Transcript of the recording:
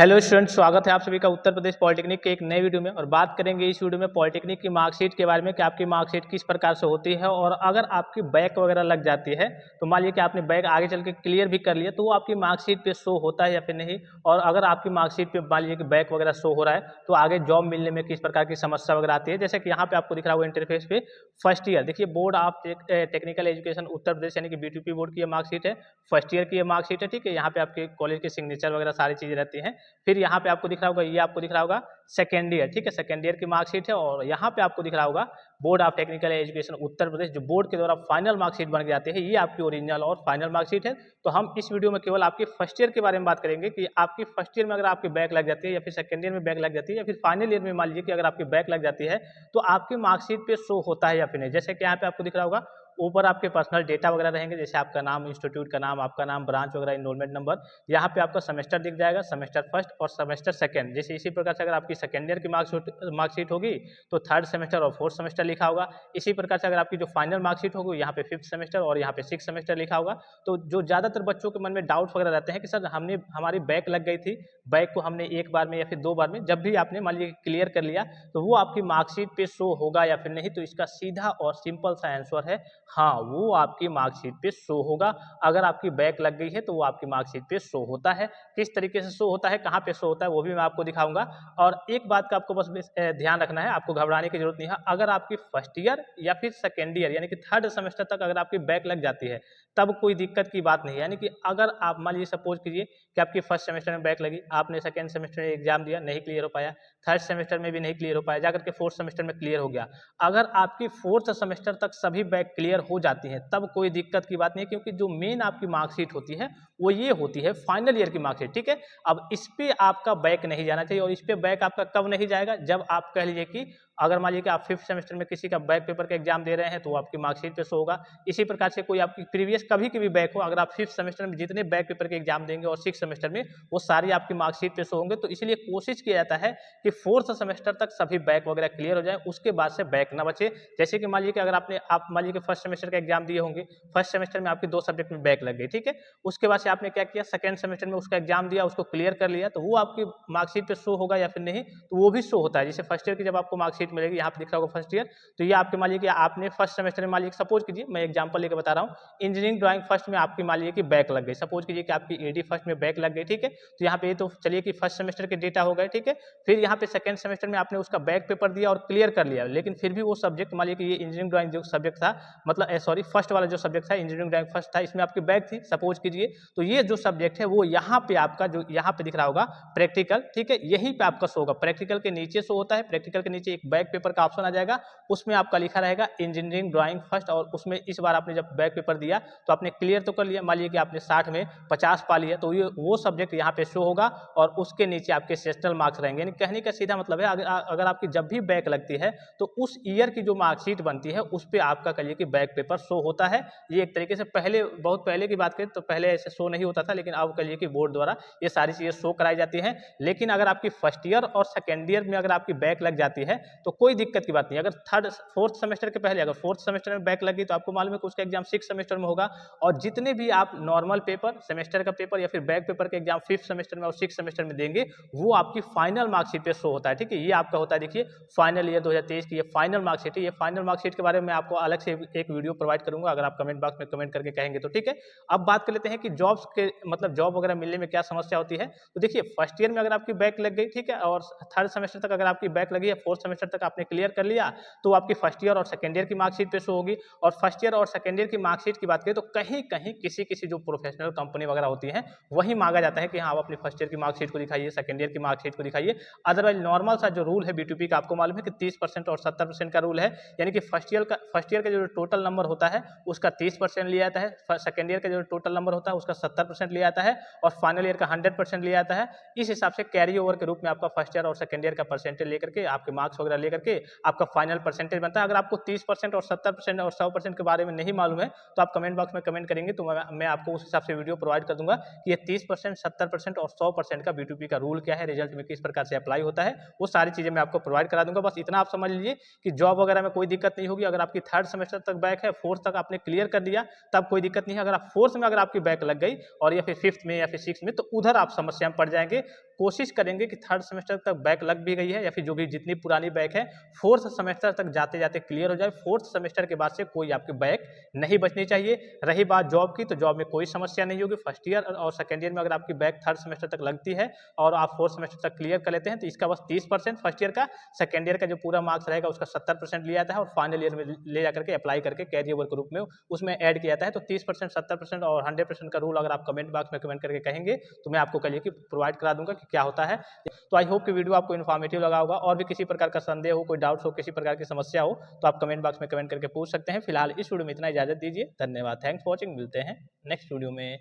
Hello student, स्वागत है आप सभी का उत्तर प्रदेश पॉलिटेक्निक के एक नए वीडियो में। और बात करेंगे इस वीडियो में पॉलिटेक्निक की मार्कशीट के बारे में कि आपकी मार्कशीट किस प्रकार से होती है। और अगर आपकी बैक वगैरह लग जाती है तो मान लीजिए कि आपने बैक आगे चल के क्लियर भी कर लिया तो वो आपकी मार्कशीट पे शो होता है या फिर नहीं। और अगर आपकी मार्कशीट पे मान लीजिए कि बैक वगैरह शो हो रहा है तो आगे जॉब मिलने में किस प्रकार की समस्या वगैरह आती है। जैसे कि यहाँ पे आपको दिख रहा होगा इंटरफेस पे फर्स्ट ईयर, देखिए board of technical education Uttar Pradesh यानी कि बीटीपी बोर्ड की मार्कशीट है। फर्स्ट ईयर की ये मार्कशीट है, ठीक है। यहाँ पे आपके कॉलेज के सिग्नेचर वगैरह सारी चीजें रहती हैं। फिर यहाँ पे आपको दिख रहा होगा, ये आपको दिख रहा होगा सेकेंड ईयर, ठीक है, सेकेंड ईयर की मार्कशीट है। और यहाँ पे आपको दिख रहा होगा board of technical education Uttar Pradesh, जो बोर्ड के द्वारा फाइनल मार्कशीट बन के जाती है। ये आपकी ओरिजिनल और फाइनल मार्कशीट है। तो हम इस वीडियो में केवल आपकी फर्स्ट ईयर के बारे में बात करेंगे कि आपकी फर्स्ट ईयर में अगर आपकी बैक लग जाती है या फिर सेकेंड ईयर में बैक लग जाती है या फिर फाइनल ईयर में मान लीजिए कि अगर आपकी बैक लग जाती है तो आपकी मार्कशीट पे शो होता है या फिर नहीं। जैसे कि यहाँ पे आपको दिख रहा होगा ऊपर आपके पर्सनल डेटा वगैरह रहेंगे, जैसे आपका नाम, इंस्टीट्यूट का नाम, आपका नाम, ब्रांच वगैरह, एनरोलमेंट नंबर। यहाँ पे आपका सेमेस्टर दिख जाएगा, सेमेस्टर फर्स्ट और सेमेस्टर सेकंड। जैसे इसी प्रकार से अगर आपकी सेकेंड ईयर की मार्कशीट होगी तो थर्ड सेमेस्टर और फोर्थ सेमेस्टर लिखा होगा। इसी प्रकार से अगर आपकी जो फाइनल मार्कशीट होगी यहाँ पे फिफ्थ सेमेस्टर और यहाँ पे सिक्स सेमेस्टर लिखा होगा। तो जो ज़्यादातर बच्चों के मन में डाउट वगैरह रहते हैं कि सर हमने हमारी बैक लग गई थी, बैक को हमने एक बार में या फिर दो बार में, जब भी आपने मान लीजिए क्लियर कर लिया तो वो आपकी मार्कशीट पे शो होगा या फिर नहीं। तो इसका सीधा और सिंपल सा आंसर है हाँ, वो आपकी मार्कशीट पे शो होगा। अगर आपकी बैक लग गई है तो वो आपकी मार्कशीट पे शो होता है। किस तरीके से शो होता है, कहाँ पे शो होता है, वो भी मैं आपको दिखाऊंगा। और एक बात का आपको बस ध्यान रखना है, आपको घबराने की जरूरत नहीं है। अगर आपकी फर्स्ट ईयर या फिर सेकेंड ईयर यानी कि थर्ड सेमेस्टर तक अगर आपकी बैक लग जाती है तब कोई दिक्कत की बात नहीं है। यानी कि अगर आप मान लीजिए सपोज कीजिए कि आपकी फर्स्ट सेमेस्टर में बैक लगी, आपने सेकेंड सेमेस्टर में एग्जाम दिया, नहीं क्लियर हो पाया, थर्ड सेमेस्टर में भी नहीं क्लियर हो पाया, जाकर के फोर्थ सेमेस्टर में क्लियर हो गया। अगर आपकी फोर्थ सेमेस्टर तक सभी बैक क्लियर हो जाती हैं तब कोई दिक्कत की बात नहीं है, क्योंकि जो मेन आपकी मार्कशीट होती है वो ये होती है फाइनल ईयर की मार्कशीट, ठीक है। अब इस पे आपका बैक नहीं जाना चाहिए। और इस पे बैक आपका कब नहीं जाएगा, जब आप कह लीजिए कि अगर मान लीजिए कि आप फिफ्थ सेमेस्टर में किसी का बैक पेपर का एग्जाम दे रहे हैं तो वो आपकी मार्कशीट पे शो होगा। इसी प्रकार से कोई आपकी प्रीवियस कभी की भी बैक हो, अगर आप फिफ्थ सेमेस्टर में जितने बैक पेपर के एग्जाम देंगे और सिक्स सेमेस्टर में, वो सारी आपकी मार्कशीट पे शो होंगे। तो इसलिए कोशिश किया जाता है कि फोर्थ सेमेस्टर तक सभी बैक वगैरह क्लियर हो जाए, उसके बाद से बैक ना बचे। जैसे कि मान लीजिए कि अगर आप मान लीजिए कि फर्स्ट सेमेस्टर का एग्जाम दिए होंगे, फर्स्ट सेमेस्टर में आपके दो सब्जेक्ट में बैक लग गई, ठीक है। उसके बाद से आपने क्या किया, सेकंड सेमेस्टर में उसका एग्जाम दिया, उसको क्लियर कर लिया, तो वो आपकी मार्कशीट पे शो होगा या फिर नहीं, तो वो भी शो होता है। जैसे फर्स्ट ईयर की जब आपको मार्कशीट मिलेगी, यहाँ पे दिख रहा होगा फर्स्ट ईयर, तो ये आपके मान लीजिए कि आपने फर्स्ट सेमेस्टर में मान लीजिए सपोज कीजिए, मैं एग्जाम्पल लेकर बता रहा हूँ, इंजीनियरिंग ड्राइंग फर्स्ट में आपकी मान लीजिए कि बैक लग गई, सपोज कीजिए कि आपकी एडी फर्स्ट में बैक लग गई, ठीक है। तो यहाँ पे तो चलिए कि फर्स्ट सेमेस्टर के डेटा हो गए, ठीक है। फिर यहाँ पे सेकंड सेमेस्टर में आपने उसका बैक पेपर दिया और क्लियर कर लिया, लेकिन फिर भी वो सब्जेक्ट मान लीजिए कि ये इंजीनियरिंग ड्राइंग जो सब्जेक्ट था, मतलब सॉरी फर्स्ट वाला जो सब्जेक्ट था इंजीनियरिंग ड्राइंग फर्स्ट था, इसमें आपकी बैक थी सपोज कीजिए। तो ये जो सब्जेक्ट है वो यहाँ पे आपका जो यहाँ पे दिख रहा होगा प्रैक्टिकल, ठीक है, यहीं पे आपका शो होगा। प्रैक्टिकल के नीचे शो होता है, प्रैक्टिकल के नीचे एक बैक पेपर का ऑप्शन आ जाएगा, उसमें आपका लिखा रहेगा इंजीनियरिंग ड्राइंग फर्स्ट। और उसमें इस बार आपने जब बैक पेपर दिया तो आपने क्लियर तो कर लिया, मान लीजिए कि आपने 60 में 50 पा लिया, तो ये वो सब्जेक्ट यहाँ पे शो होगा और उसके नीचे आपके सेशनल मार्क्स रहेंगे। यानी कहने का सीधा मतलब है अगर आपकी जब भी बैक लगती है तो उस ईयर की जो मार्कशीट बनती है उस पर आपका कहिए कि बैक पेपर शो होता है। ये एक तरीके से पहले, बहुत पहले की बात करें तो पहले ऐसे शो नहीं होता था, लेकिन अब कहिए कि बोर्ड द्वारा ये सारी चीजें शो कराई जाती हैं। लेकिन अगर आपकी फर्स्ट ईयर और सेकेंड ईयर में अगर आपकी बैक लग जाती है तो कोई दिक्कत की बात नहीं। अगर थर्ड फोर्थ सेमेस्टर के पहले अगर फोर्थ सेमेस्टर में बैक लगी तो आपको मालूम है कि उसका एग्जाम सिक्स सेमेस्टर में होगा। और जितने भी आप नॉर्मल पेपर, सेमेस्टर का पेपर या फिर बैक पेपर के एग्जाम फिफ्थ सेमेस्टर में और सिक्स सेमेस्टर में देंगे, वो आपकी फाइनल मार्कशीट पे शो होता है, ठीक है। ये आपका होता है, देखिए फाइनल ईयर 2023 की ये फाइनल मार्कशीट है। ये फाइनल मार्कशीट के बारे में आपको अलग से एक वीडियो प्रोवाइड करूंगा, अगर आप कमेंट बॉक्स में कमेंट करके कहेंगे तो, ठीक है। अब बात कर लेते हैं कि जॉब्स के मतलब जॉब वगैरह मिलने में क्या समस्या होती है। तो देखिए फर्स्ट ईयर में अगर आपकी बैक लग गई, ठीक है, और थर्ड सेमेस्टर तक अगर आपकी बैक लगी है, फोर्थ सेमेस्टर तक आपने क्लियर कर लिया, तो आपकी फर्स्ट ईयर और सेकेंड ईयर की मार्कशीट पे शो होगी। और फर्स्ट ईयर और सेकेंड ईयर की मार्कशीट की बात करें तो कहीं कहीं किसी किसी जो प्रोफेशनल कंपनी वगैरह होती है वही मांगा जाता है कि हाँ आप अपनी फर्स्ट ईयर की मार्कशीट को दिखाइए, सेकेंड ईयर की मार्कशीट को दिखाइए। अदरवाइज नॉर्मल सा जो रूल है बीटीपी का, आपको मालूम है कि 30% और 70% का रूल है। यानी कि फर्स्ट ईयर का जो टोटल नंबर होता है उसका 30% लिया जाता है, सेकेंड ईयर का जो टोटल नंबर होता है उसका 70% लिया जाता है और फाइनल ईयर का 100% लिया जाता है। इस हिसाब से कैरी ओवर के रूप में आपका फर्स्ट ईयर और सेकेंड ईयर का परसेंटेज लेकर के, आपके मार्क्स वगैरह लेकर के आपका फाइनल परसेंटेज बनता है। अगर आपको 30% और 70% और 100% के बारे में नहीं मालूम है तो आप कमेंट बॉक्स में कमेंट करेंगे तो मैं आपको उस हिसाब से वीडियो प्रोवाइड कर दूंगा कि ये 30%, 70% और 100% का बीटीपी का रूल क्या है, रिजल्ट में किस प्रकार से अप्लाई होता है, वो सारी चीजें मैं आपको प्रोवाइड करा दूंगा। बस इतना आप समझ लीजिए कि जॉब वगैरह में कोई दिक्कत नहीं होगी। अगर आपकी थर्ड सेमेस्टर तक बैक है, फोर्थ तक आपने क्लियर कर दिया, तब कोई दिक्कत नहीं है। अगर आप फोर्थ में अगर आपकी बैक लग गई और या फिर फिफ्थ में या फिर सिक्स में, तो उधर आप समस्या में पड़ जाएंगे। कोशिश करेंगे कि थर्ड सेमेस्टर तक बैक लग भी गई है या फिर जो भी जितनी पुरानी बैक है फोर्थ सेमेस्टर तक जाते जाते क्लियर हो जाए। फोर्थ सेमेस्टर के बाद से कोई आपकी बैक नहीं बचनी चाहिए। रही बात जॉब की, तो जॉब में कोई समस्या नहीं होगी। फर्स्ट ईयर और सेकेंड ईयर में अगर आपकी बैक थर्ड सेमेस्टर तक लगती है और आप फोर्थ सेमेस्टर तक क्लियर कर लेते हैं तो इसका बस 30% फर्स्ट ईयर का, सेकेंड ईयर का जो पूरा मार्क्स रहेगा उसका 70% लिया जाता है और फाइनल ईयर में ले जाकर के अप्लाई करके कैरी ओवर के रूप में उसमें ऐड किया जाता है। तो 30%, 70% और 100% का रूल अगर आप कमेंट बॉक्स में कमेंट करके कहेंगे तो मैं आपको कल कि प्रोवाइड करा दूंगा कि क्या होता है। तो आई होप कि वीडियो आपको इन्फॉर्मेटिव लगा होगा। और भी किसी प्रकार का संदेह हो, कोई डाउट्स हो, किसी प्रकार की समस्या हो तो आप कमेंट बॉक्स में कमेंट करके पूछ सकते हैं। फिलहाल इस वीडियो में इतना, इजाजत दीजिए। धन्यवाद, थैंक्स फॉर वॉचिंग। मिलते हैं नेक्स्ट वीडियो में।